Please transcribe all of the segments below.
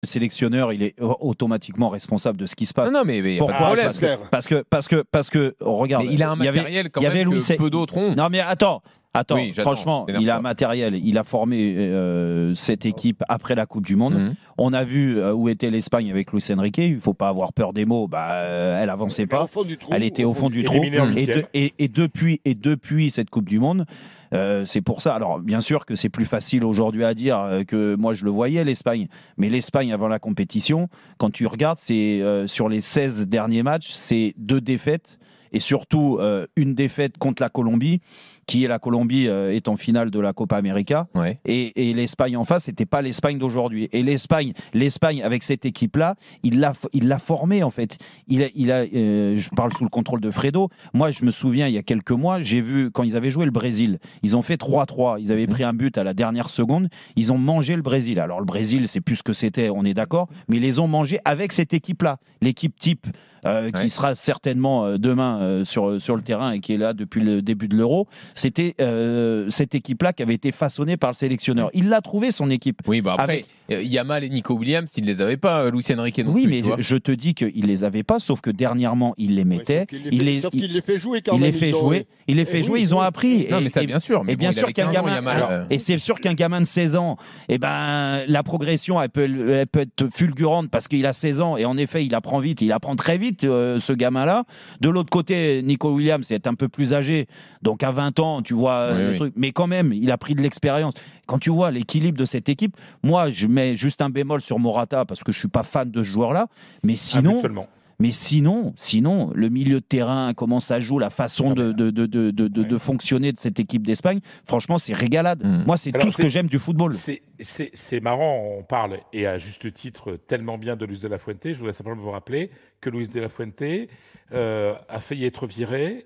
le sélectionneur, il est automatiquement responsable de ce qui se passe. Non, mais il y a pas de Pourquoi? problème. Parce que regarde, mais il a un matériel quand même que peu d'autres ont. Non, mais attends, Oui, franchement, il a un matériel. Il a formé cette équipe après la Coupe du Monde. On a vu où était l'Espagne avec Luis Enrique. Il ne faut pas avoir peur des mots. Elle avançait pas. Elle était au fond du trou. Et depuis cette Coupe du Monde, c'est pour ça. Alors, bien sûr que c'est plus facile aujourd'hui à dire que moi, je le voyais, l'Espagne. Mais l'Espagne, avant la compétition, quand tu regardes, c'est sur les 16 derniers matchs, c'est 2 défaites. Et surtout, une défaite contre la Colombie, la Colombie est en finale de la Copa América. Ouais. Et l'Espagne en face, c'était pas l'Espagne d'aujourd'hui. Et l'Espagne, avec cette équipe-là, il l'a formée, en fait. Je parle sous le contrôle de Fredo. Moi, je me souviens, il y a quelques mois, j'ai vu, quand ils avaient joué le Brésil, ils ont fait 3-3. Ils avaient pris un but à la dernière seconde. Ils ont mangé le Brésil. Alors, le Brésil, c'est plus ce que c'était, on est d'accord. Mais ils les ont mangés avec cette équipe-là. L'équipe type. Qui sera certainement demain sur le terrain et qui est là depuis le début de l'Euro, c'était cette équipe-là qui avait été façonnée par le sélectionneur. Il l'a trouvé, son équipe. Oui, bah après, Yamal et Nico Williams, ils ne les avaient pas, Luis Enrique non plus. Oui, mais tu je te dis qu'il ne les avait pas, sauf que dernièrement, il les mettait. Sauf qu'il les fait jouer quand même. Il les fait jouer, ils ont appris. Non, mais ça, bien sûr. Et bien sûr qu'un gamin... Et c'est sûr qu'un gamin de 16 ans, la progression, elle peut être fulgurante parce qu'il a 16 ans et en effet, il apprend vite, il apprend très vite. Ce gamin-là. De l'autre côté, Nico Williams est un peu plus âgé, donc à 20 ans, tu vois, trucs. Mais quand même, il a pris de l'expérience. Quand tu vois l'équilibre de cette équipe, moi, je mets juste un bémol sur Morata parce que je suis pas fan de ce joueur-là, mais sinon... Mais sinon, le milieu de terrain, comment ça joue, la façon de fonctionner de cette équipe d'Espagne, franchement, c'est régalade. Moi, c'est tout ce que j'aime du football. C'est marrant, on parle, et à juste titre, tellement bien de Luis de la Fuente. Je voudrais simplement vous rappeler que Luis de la Fuente a failli être viré.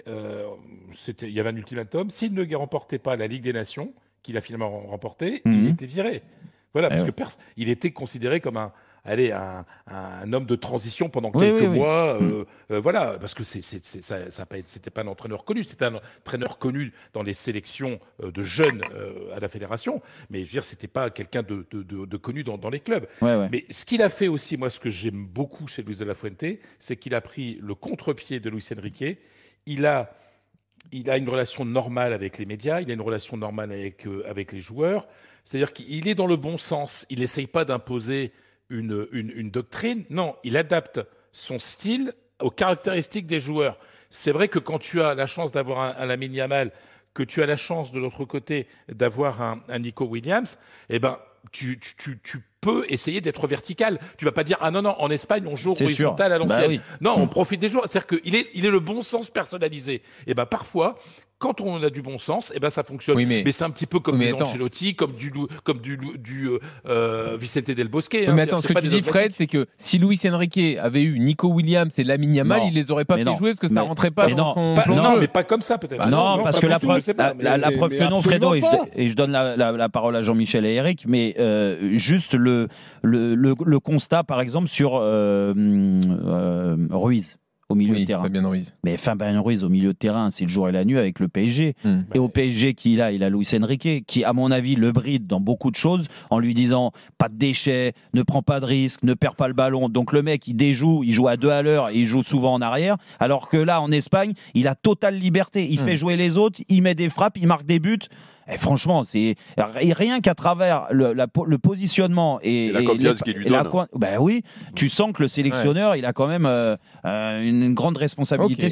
Il y avait un ultimatum. S'il ne remportait pas la Ligue des Nations, qu'il a finalement remporté, il était viré. Voilà, parce qu'il était considéré comme un homme de transition pendant quelques mois. Voilà, parce que c'était pas un entraîneur connu, c'était un entraîneur connu dans les sélections de jeunes à la fédération, mais je veux dire, c'était pas quelqu'un de connu dans les clubs. Mais ce qu'il a fait aussi, moi, ce que j'aime beaucoup chez Luis de la Fuente, c'est qu'il a pris le contre-pied de Luis Enrique. Il a une relation normale avec les médias, il a une relation normale avec les joueurs. C'est-à-dire qu'il est dans le bon sens. Il n'essaye pas d'imposer une doctrine. Non, il adapte son style aux caractéristiques des joueurs. C'est vrai que quand tu as la chance d'avoir un Lamine Yamal, que tu as la chance de l'autre côté d'avoir un Nico Williams, eh ben, tu peux essayer d'être vertical. Tu vas pas dire, ah non, en Espagne, on joue horizontal à l'ancienne. Non, on profite des joueurs. C'est-à-dire qu'il est le bon sens personnalisé. Et ben, parfois, quand on a du bon sens, ça fonctionne. Mais c'est un petit peu comme des Ancelotti, comme du Vicente Del Bosque. Mais attends, ce que tu dis, Fred, c'est que si Luis Enrique avait eu Nico Williams et Lamine Yamal, il les aurait pas fait jouer parce que ça rentrait pas dans son plan de jeu. Mais pas comme ça peut-être. Non, parce que la preuve que non, Fredo, et je donne la parole à Jean-Michel et Eric, mais juste le constat, par exemple, sur Ruiz. Au milieu de terrain. Fabien Ruiz. Mais Fabien Ruiz au milieu de terrain, c'est le jour et la nuit avec le PSG. Et au PSG, il a Luis Enrique, qui, à mon avis, le bride dans beaucoup de choses en lui disant pas de déchets, ne prends pas de risques, ne perds pas le ballon. Donc le mec, il déjoue, il joue à 2 à l'heure et il joue souvent en arrière. Alors que là, en Espagne, il a totale liberté. Il fait jouer les autres, il met des frappes, il marque des buts. Et franchement, c'est rien qu'à travers le positionnement et la confiance qu'il lui donne. Tu sens que le sélectionneur, il a quand même une grande responsabilité.